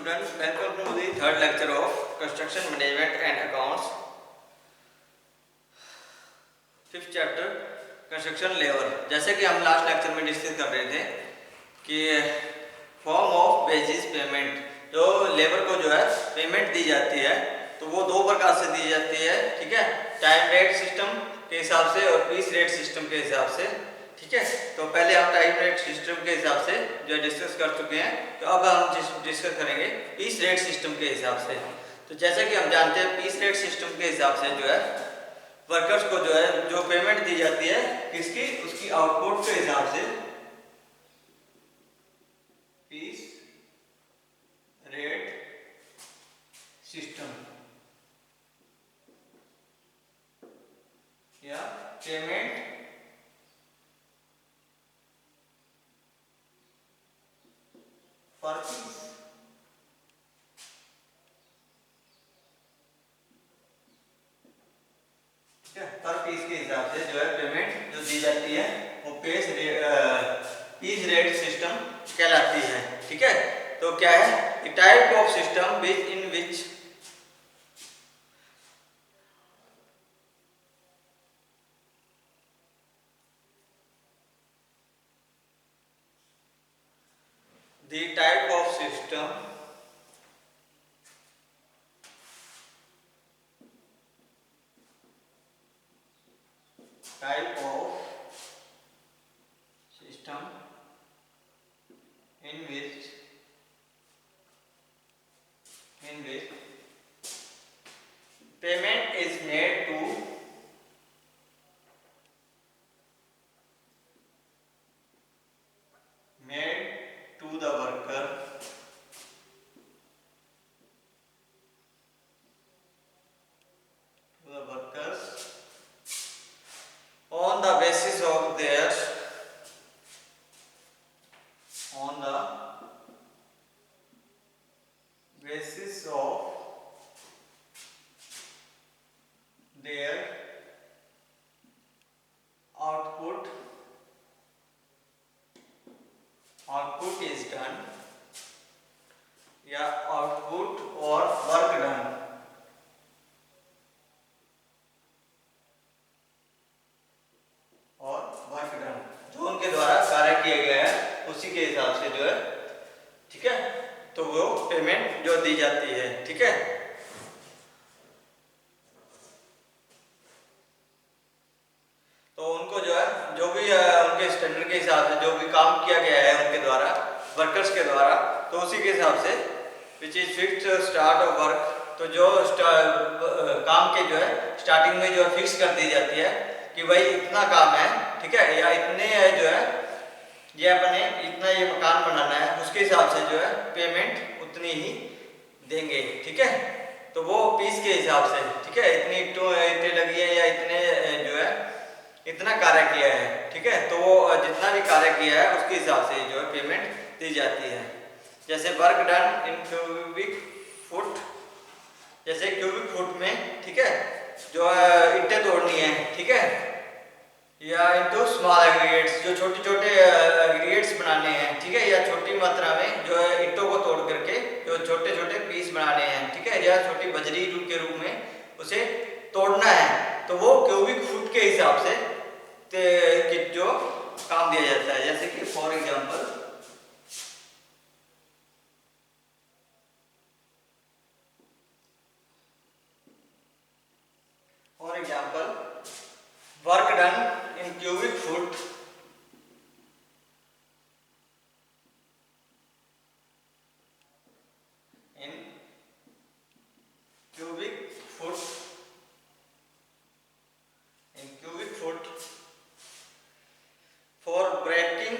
students, welcome to the third lecture of Construction Management and Accounts. Fifth chapter construction labour. जैसे कि हम last lecture में discuss कर रहे थे कि फॉर्म ऑफ वेजेस पेमेंट, जो लेबर को जो है पेमेंट दी जाती है तो वो दो प्रकार से दी जाती है, ठीक है, टाइम रेट सिस्टम के हिसाब से और पीस रेट सिस्टम के हिसाब से, ठीक है। तो पहले हम टाइम रेट सिस्टम के हिसाब से जो डिस्कस कर चुके हैं, तो अब हम डिस्कस करेंगे पीस रेट सिस्टम के हिसाब से। तो जैसा कि हम जानते हैं पीस रेट सिस्टम के हिसाब से जो है वर्कर्स को जो है जो पेमेंट दी जाती है किसकी, उसकी आउटपुट के हिसाब से पीस रेट सिस्टम या पेमेंट पर पीस, पर पीस के हिसाब से जो है पेमेंट जो दी जाती है वो पीस रेट सिस्टम कहलाती है, ठीक है। तो क्या है, type of system which in which the type of system in which payment is made to the worker on the basis of their output is done या आउटपुट और वर्क डन, जो उनके द्वारा कार्य किया गया है उसी के हिसाब से जो है, ठीक है, तो वो पेमेंट जो दी जाती है, ठीक है। तो उनको जो है जो भी उनके स्टैंडर्ड के हिसाब से जो भी काम किया गया है उनके द्वारा, वर्कर्स के द्वारा, तो उसी के हिसाब से which is fixed start of work, तो जो काम के जो है स्टार्टिंग में जो फिक्स कर दी जाती है कि भाई इतना काम है, ठीक है, या इतने जो है ये अपने इतना ये मकान बनाना है, उसके हिसाब से जो है पेमेंट उतनी ही देंगे, ठीक है। तो वो पीस के हिसाब से, ठीक है, इतनी ईंटें लगी है या इतने जो है इतना कार्य किया है, ठीक है, तो वो जितना भी कार्य किया है उसके हिसाब से जो है पेमेंट दी जाती है। जैसे work done in cubic foot, जैसे क्यूबिक फुट में, ठीक है, जो ईंटें तोड़नी है, ठीक है, या इनटू स्मॉल एग्रीगेट्स, जो छोटे छोटे एग्रीगेट्स बनाने हैं, ठीक है, या छोटी मात्रा में जो है ईंटों को तोड़ करके जो छोटे छोटे पीस बनाने हैं, ठीक है, या छोटी बजरी के रूप में उसे तोड़ना है, तो वो क्यूबिक फुट के हिसाब से जो काम दिया जाता है। जैसे कि for example work done in cubic foot for breaking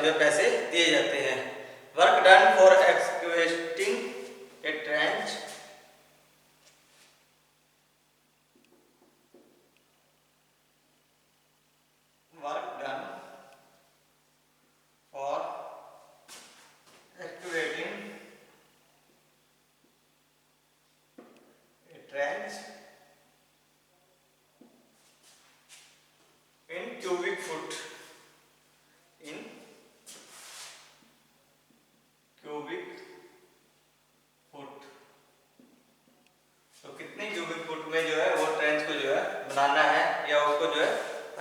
जो है पैसे दिए जाते हैं। Work done for excavating A trench, work done for excavating A trench in cubic foot, in cubic foot. तो कितने क्यूबिक फुट में जो है वो ट्रेंच को जो है बनाना है या उसको जो है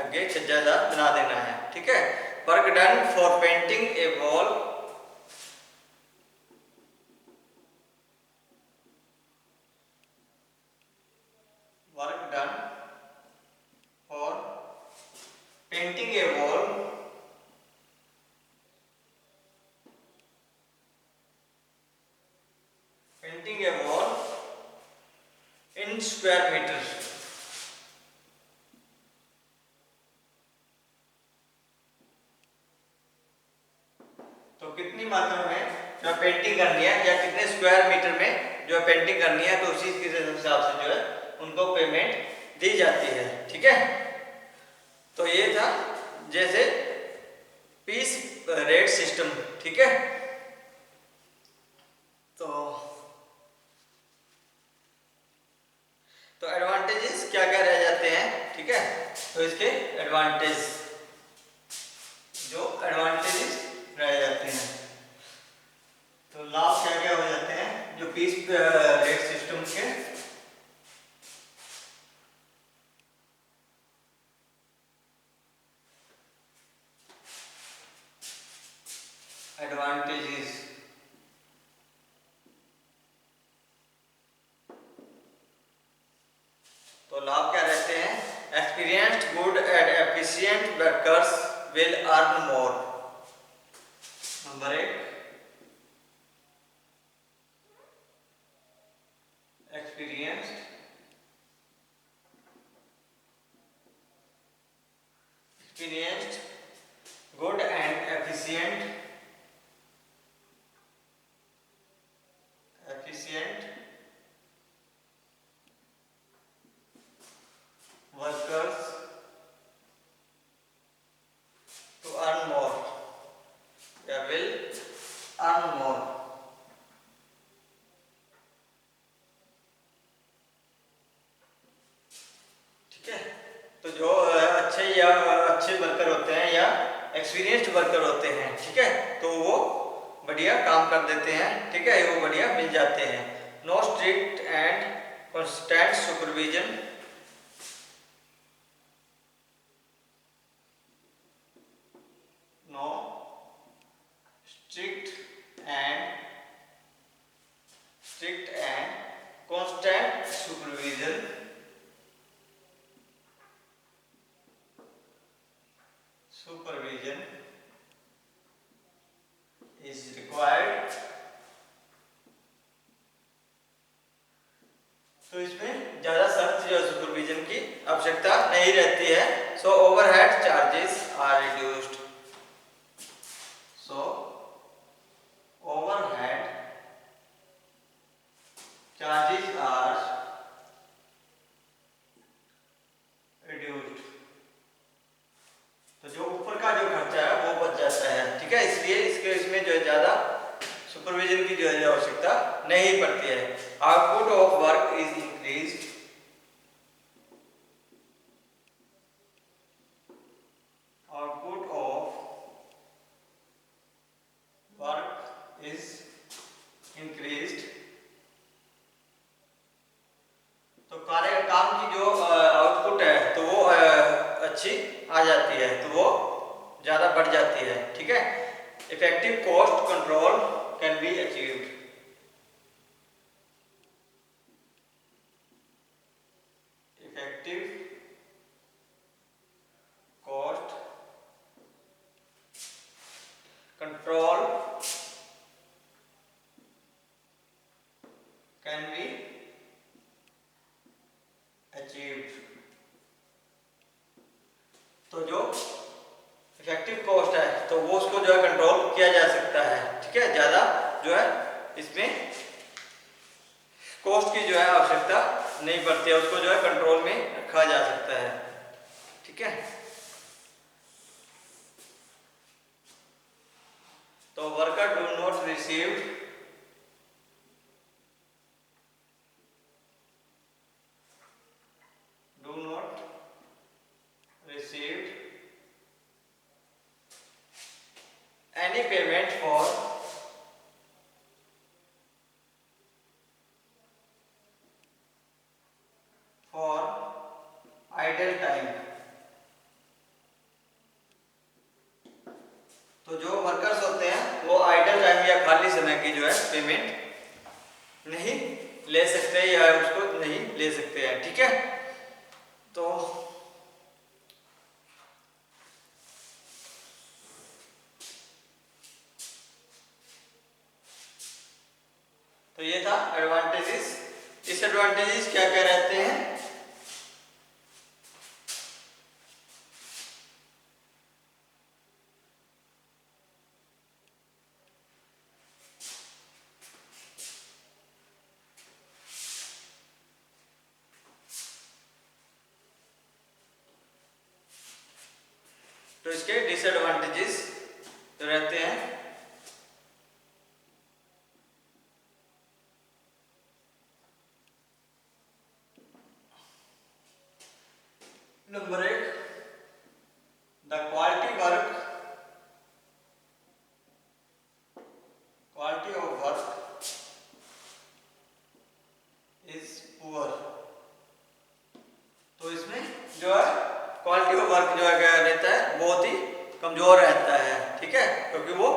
आगे छज्जादार बना देना है। ठीक है। Work done for painting a wall, work done for painting a wall painting a wall in square metre. तो कितनी मात्रा में जो पेंटिंग करनी है या कितने स्क्वायर मीटर में जो पेंटिंग करनी है, तो उसी के हिसाब से जो है उनको पेमेंट दी जाती है। ठीक है। तो ये था जैसे पीस रेट सिस्टम। ठीक है। तो एडवांटेजेस क्या क्या रह जाते हैं। ठीक है। तो इसके एडवांटेज रह जाते हैं, तो लाभ क्या क्या हो जाते हैं जो पीस रेट सिस्टम के। एडवांटेजेस, तो लाभ क्या रहते हैं। Experienced good and efficient workers will earn more. Number 1, experienced good and efficient workers to earn more, they will earn more। ठीक है। तो जो अच्छे वर्कर होते हैं या एक्सपीरियंस्ड वर्कर होते हैं, ठीक है, तो वो बढ़िया काम कर देते हैं। ठीक है। वो बढ़िया मिल जाते हैं। No strict and constant supervision, no strict and constant supervision is required। तो इसमें ज्यादा सख्त जो सुपरविजन की आवश्यकता नहीं रहती है। So overhead charges are reduced, so overhead charges are reduced. तो जो ऊपर का जो खर्चा है वो बच जाता है। ठीक है। इसलिए इसमें जो है ज्यादा सुपरविजन की जो है आवश्यकता नहीं पड़ती है। Output of work is increased, output of work is increased. तो काम की जो आउटपुट है तो वो अच्छी आ जाती है, तो वो ज्यादा बढ़ जाती है। ठीक है। Effective cost control can be achieved, effective cost control can be achieved. तो जो इफेक्टिव कॉस्ट है तो वो उसको जो है कंट्रोल किया जा सकता है। ठीक है, ज़्यादा जो है इसमें कॉस्ट की जो है आवश्यकता नहीं पड़ती है, उसको जो है कंट्रोल में रखा जा सकता है। ठीक है, तो worker do not receive any payment for idle time। तो जो वर्कर्स होते हैं वो आइडल टाइम या खाली समय की जो है पेमेंट नहीं ले सकते या उसको नहीं ले सकते हैं। ठीक है, तो ये था एडवांटेजेस। डिसएडवांटेजेस क्या क्या रहते हैं? तो इसके डिसएडवांटेजेस जो रहते हैं, number 1, the quality of work is poor. तो इसमें जो है क्वालिटी ऑफ वर्क जो है क्या रहता है, बहुत ही कमजोर रहता है। ठीक है, क्योंकि वो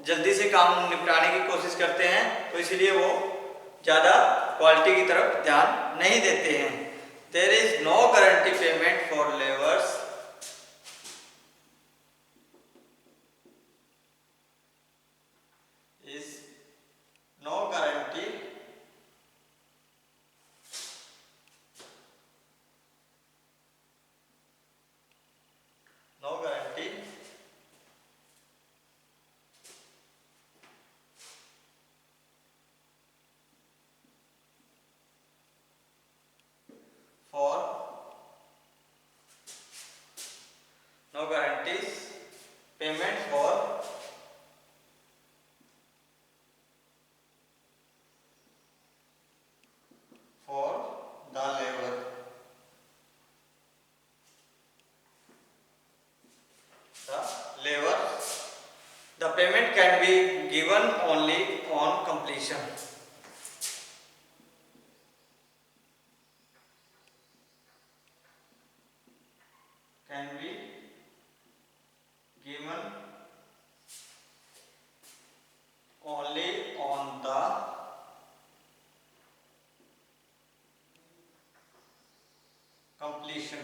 जल्दी से काम निपटाने की कोशिश करते हैं, तो इसलिए वो ज़्यादा क्वालिटी की तरफ ध्यान नहीं देते हैं। There is no guarantee payment for labours is no guarantee for no guarantees payment for the labor। The payment can be given only on completion। Can be given only on the completion।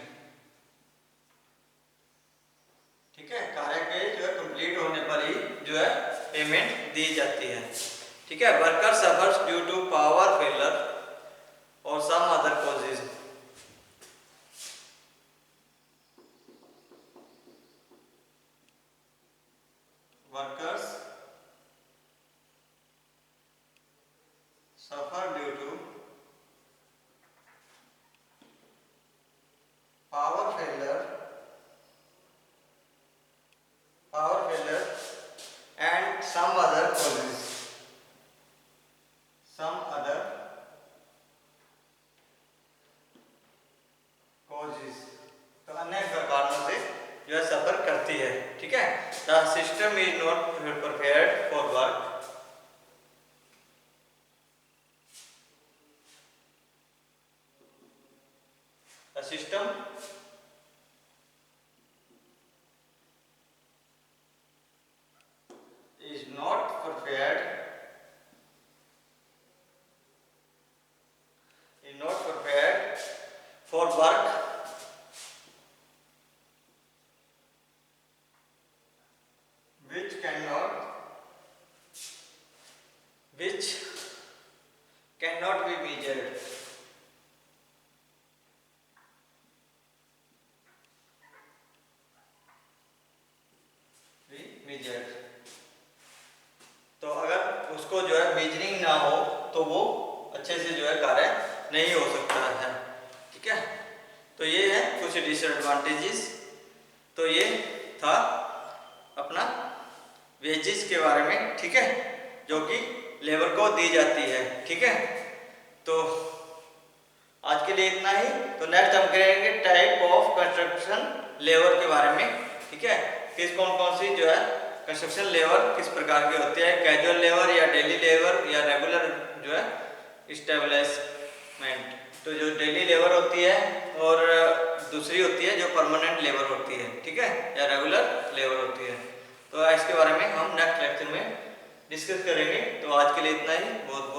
ठीक है, कार्य के जो है complete होने पर ही जो है पेमेंट दी जाती है। ठीक है, worker suffers due to power failure और some other causes. Workers suffer due to power failure and some other causes। तो अन्य कारणों से जो है सफर करती है। ठीक है, the system is not prepared for work. The system is not prepared for work which cannot measured. तो अगर उसको जो है मीजरिंग ना हो तो वो अच्छे से जो है कार्य नहीं हो सकता है, ठीक है। तो ये है कुछ डिसएडवांटेजेस। तो ये था अपना वेजेस के बारे में, ठीक है, जो कि लेबर को दी जाती है, ठीक है। तो आज के लिए इतना ही। तो नेक्स्ट हम करेंगे टाइप ऑफ कंस्ट्रक्शन लेबर के बारे में, ठीक है। किस कौन कौन सी जो है कंस्ट्रक्शन लेबर किस प्रकार की होती है, कैजुअल लेबर या डेली लेबर या रेगुलर जो है इस्टेब्लिशमेंट। तो जो डेली लेबर होती है और दूसरी होती है जो परमानेंट लेबर होती है, ठीक है, या रेगुलर लेबर होती है। तो इसके बारे में हम नेक्स्ट लेक्चर में डिस्कस करेंगे। तो आज के लिए इतना ही। बहुत